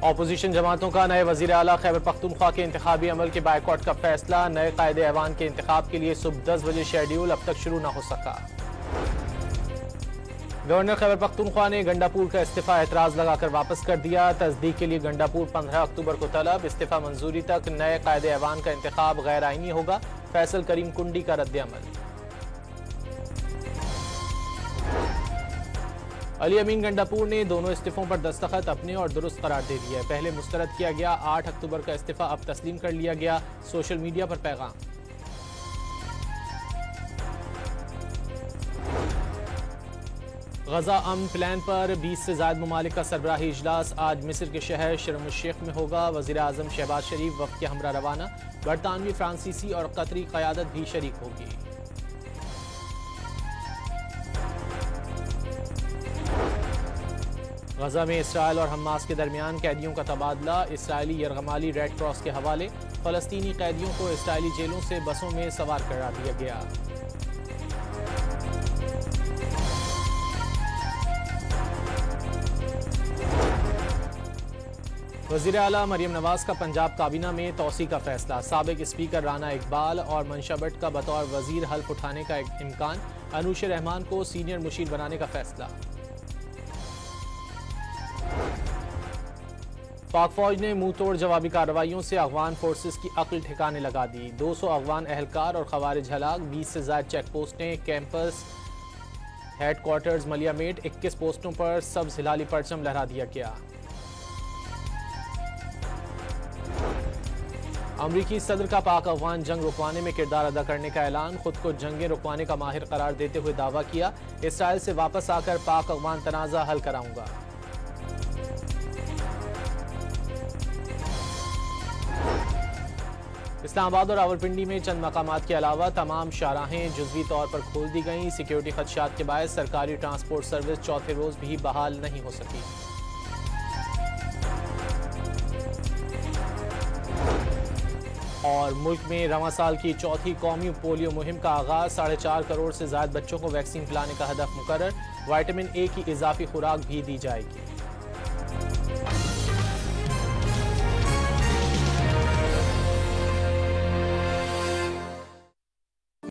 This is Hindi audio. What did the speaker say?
अपोजिशन जमातों का नए वजीर आला खैबर पख्तूनख्वा के इंतखाबी अमल के बायकॉट का फैसला। नए कायदे ऐवान के इंतखाब के लिए सुबह 10 बजे शेड्यूल अब तक शुरू न हो सका। गवर्नर खैबर पख्तूनख्वा ने गंडापुर का इस्तीफा एतराज लगाकर वापस कर दिया। तस्दीक के लिए गंडापुर 15 अक्टूबर को तलब। इस्तीफा मंजूरी तक नए कायदे ऐवान का इंतखाब गैर आईनी होगा। फैसल करीम कुंडी का रद्द-ए-अमल। अली अमीन गंडापुर ने दोनों इस्तीफों पर दस्तखत अपने और दुरुस्त करार दे दिया है। पहले मुस्तरद किया गया 8 अक्टूबर का इस्तीफा अब तस्लीम कर लिया गया। सोशल मीडिया पर पैगाम। गजा अमन प्लान पर 20 से ज्यादा ममालिक का सरबराही इजलास आज मिस्र के शहर शर्म शेख में होगा। वजीर आजम शहबाज शरीफ वफ्द के हमरा रवाना। बरतानवी, फ्रांसीसी और कतरी क़यादत भी शरीक होगी। गजा में इसराइल और हमास के दरमियान कैदियों का तबादला। इसराइली यरगमाली रेड क्रॉस के हवाले। फलस्तीनी कैदियों को इसराइली जेलों से बसों में सवार करा दिया गया। वज़ीर आला मरियम नवाज का पंजाब काबीना में तौसी का फैसला। साबिक स्पीकर राना इकबाल और मंशा भट्ट का बतौर वजीर हल्फ उठाने का इम्कान। अनूश रहमान को सीनियर मुशीर बनाने का फैसला। पाक फौज ने मुंह तोड़ जवाबी कार्रवाइयों से अफगान फोर्सेस की अक्ल ठिकाने लगा दी। 200 अफगान एहलकार और खवारिज हलाक। 20 से ज्यादा चेक पोस्टें, कैंपस, हेडक्वार्टर्स मलियामेट। 21 पोस्टों पर सब्ज हिलाली परचम लहरा दिया गया। अमरीकी सदर का पाक अफगान जंग रुकवाने में किरदार अदा करने का ऐलान। खुद को जंगें रुकवाने का माहिर करार देते हुए दावा किया। इसराइल से वापस आकर पाक अफगान तनाज़ा हल कराऊंगा। इस्लामाबाद और रावलपिंडी में चंद मकामात के अलावा तमाम शाहराहें जुज़वी तौर पर खोल दी गईं। सिक्योरिटी खदशात के बायस सरकारी ट्रांसपोर्ट सर्विस चौथे रोज भी बहाल नहीं हो सकी। और मुल्क में रवां साल की चौथी कौमी पोलियो मुहिम का आगाज। 4.5 करोड़ से ज्यादा बच्चों को वैक्सीन पिलाने का हदफ मुकर्रर। विटामिन ए की इजाफी खुराक भी दी जाएगी।